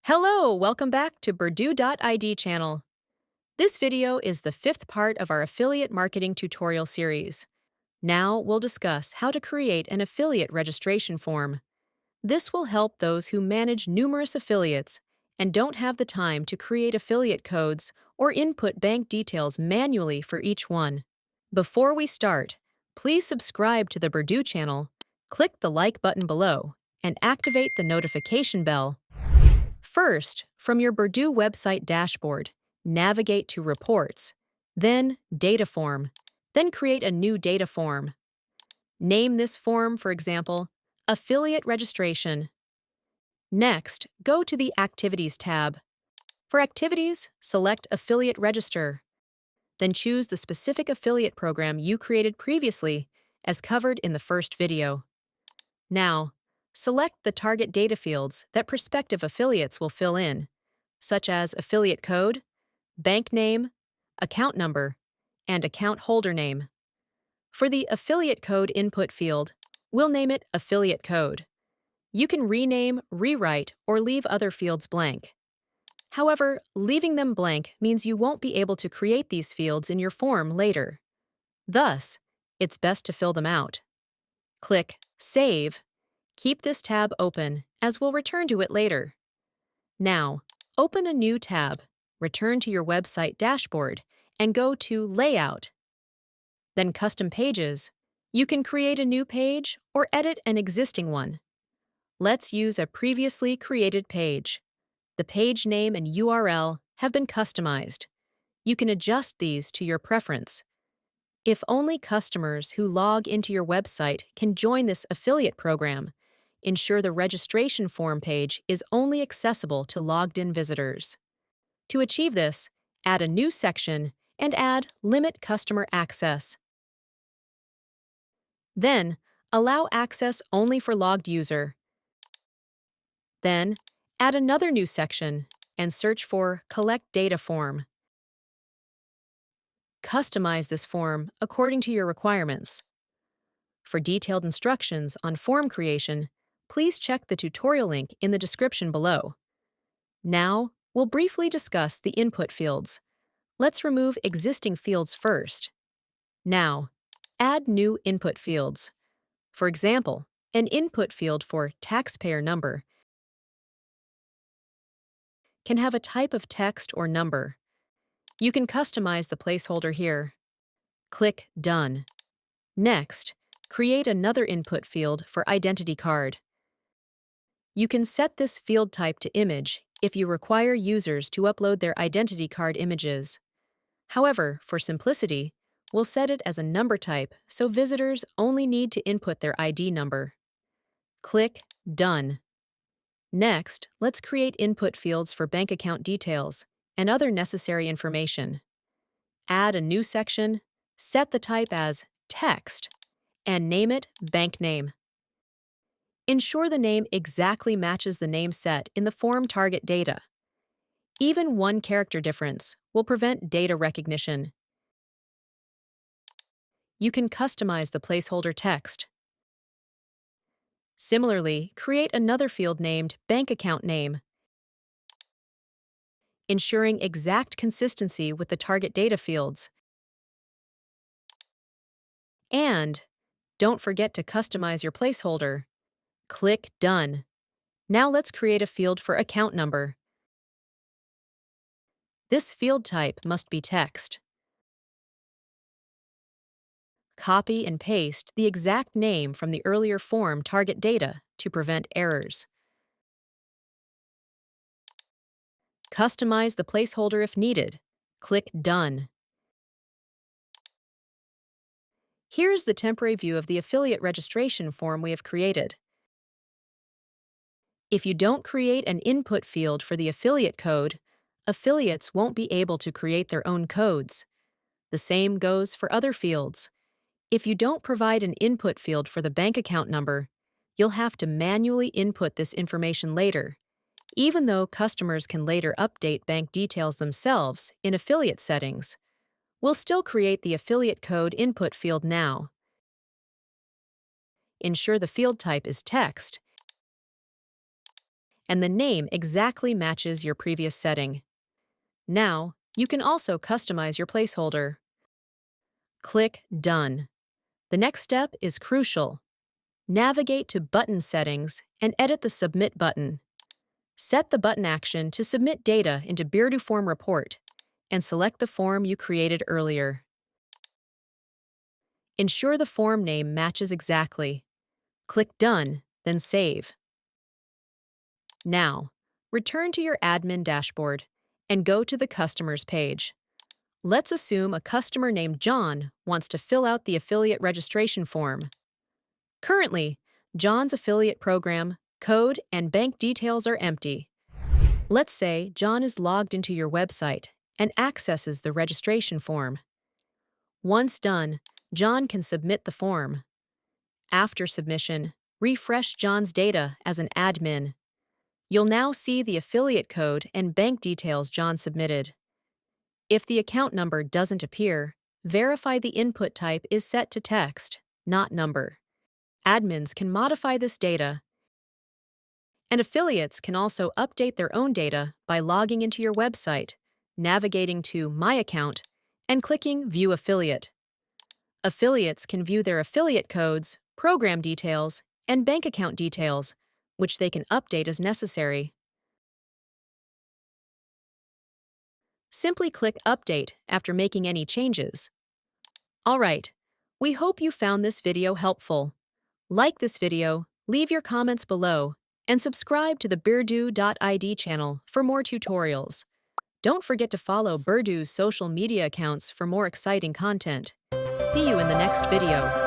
Hello, welcome back to Berdu.id channel. This video is the fifth part of our affiliate marketing tutorial series. Now we'll discuss how to create an affiliate registration form. This will help those who manage numerous affiliates and don't have the time to create affiliate codes or input bank details manually for each one. Before we start, please subscribe to the Berdu channel, click the like button below, and activate the notification bell. First, from your Berdu website dashboard, navigate to Reports, then Data Form, then create a new data form. Name this form, for example, Affiliate Registration. Next, go to the Activities tab. For Activities, select Affiliate Register. Then choose the specific affiliate program you created previously, as covered in the first video. Now, select the target data fields that prospective affiliates will fill in, such as affiliate code, bank name, account number, and account holder name. For the affiliate code input field, we'll name it affiliate code. You can rename, rewrite, or leave other fields blank. However, leaving them blank means you won't be able to create these fields in your form later. Thus, it's best to fill them out. Click Save. Keep this tab open, as we'll return to it later. Now, open a new tab, return to your website dashboard, and go to Layout. Then Custom Pages. You can create a new page or edit an existing one. Let's use a previously created page. The page name and URL have been customized. You can adjust these to your preference. If only customers who log into your website can join this affiliate program, ensure the registration form page is only accessible to logged-in visitors. To achieve this, add a new section and add Limit Customer Access. Then, allow access only for logged user. Then, add another new section and search for Collect Data Form. Customize this form according to your requirements. For detailed instructions on form creation, please check the tutorial link in the description below. Now, we'll briefly discuss the input fields. Let's remove existing fields first. Now, add new input fields. For example, an input field for taxpayer number can have a type of text or number. You can customize the placeholder here. Click Done. Next, create another input field for identity card. You can set this field type to image if you require users to upload their identity card images. However, for simplicity, we'll set it as a number type so visitors only need to input their ID number. Click Done. Next, let's create input fields for bank account details and other necessary information. Add a new section, set the type as Text, and name it Bank Name. Ensure the name exactly matches the name set in the form target data. Even one character difference will prevent data recognition. You can customize the placeholder text. Similarly, create another field named Bank Account Name, ensuring exact consistency with the target data fields. And don't forget to customize your placeholder. Click Done. Now let's create a field for account number. This field type must be text. Copy and paste the exact name from the earlier form target data to prevent errors. Customize the placeholder if needed. Click Done. Here's the temporary view of the affiliate registration form we have created. If you don't create an input field for the affiliate code, affiliates won't be able to create their own codes. The same goes for other fields. If you don't provide an input field for the bank account number, you'll have to manually input this information later. Even though customers can later update bank details themselves in affiliate settings, we'll still create the affiliate code input field now. Ensure the field type is text and the name exactly matches your previous setting. Now, you can also customize your placeholder. Click Done. The next step is crucial. Navigate to Button Settings and edit the Submit button. Set the button action to submit data into Berdu Form Report and select the form you created earlier. Ensure the form name matches exactly. Click Done, then Save. Now, return to your admin dashboard and go to the Customers page. Let's assume a customer named John wants to fill out the affiliate registration form. Currently, John's affiliate program, code, and bank details are empty. Let's say John is logged into your website and accesses the registration form. Once done, John can submit the form. After submission, refresh John's data as an admin. You'll now see the affiliate code and bank details John submitted. If the account number doesn't appear, verify the input type is set to text, not number. Admins can modify this data, and affiliates can also update their own data by logging into your website, navigating to My Account, and clicking View Affiliate. Affiliates can view their affiliate codes, program details, and bank account details, which they can update as necessary. Simply click Update after making any changes. Alright, we hope you found this video helpful. Like this video, leave your comments below, and subscribe to the Berdu.id channel for more tutorials. Don't forget to follow Berdu's social media accounts for more exciting content. See you in the next video.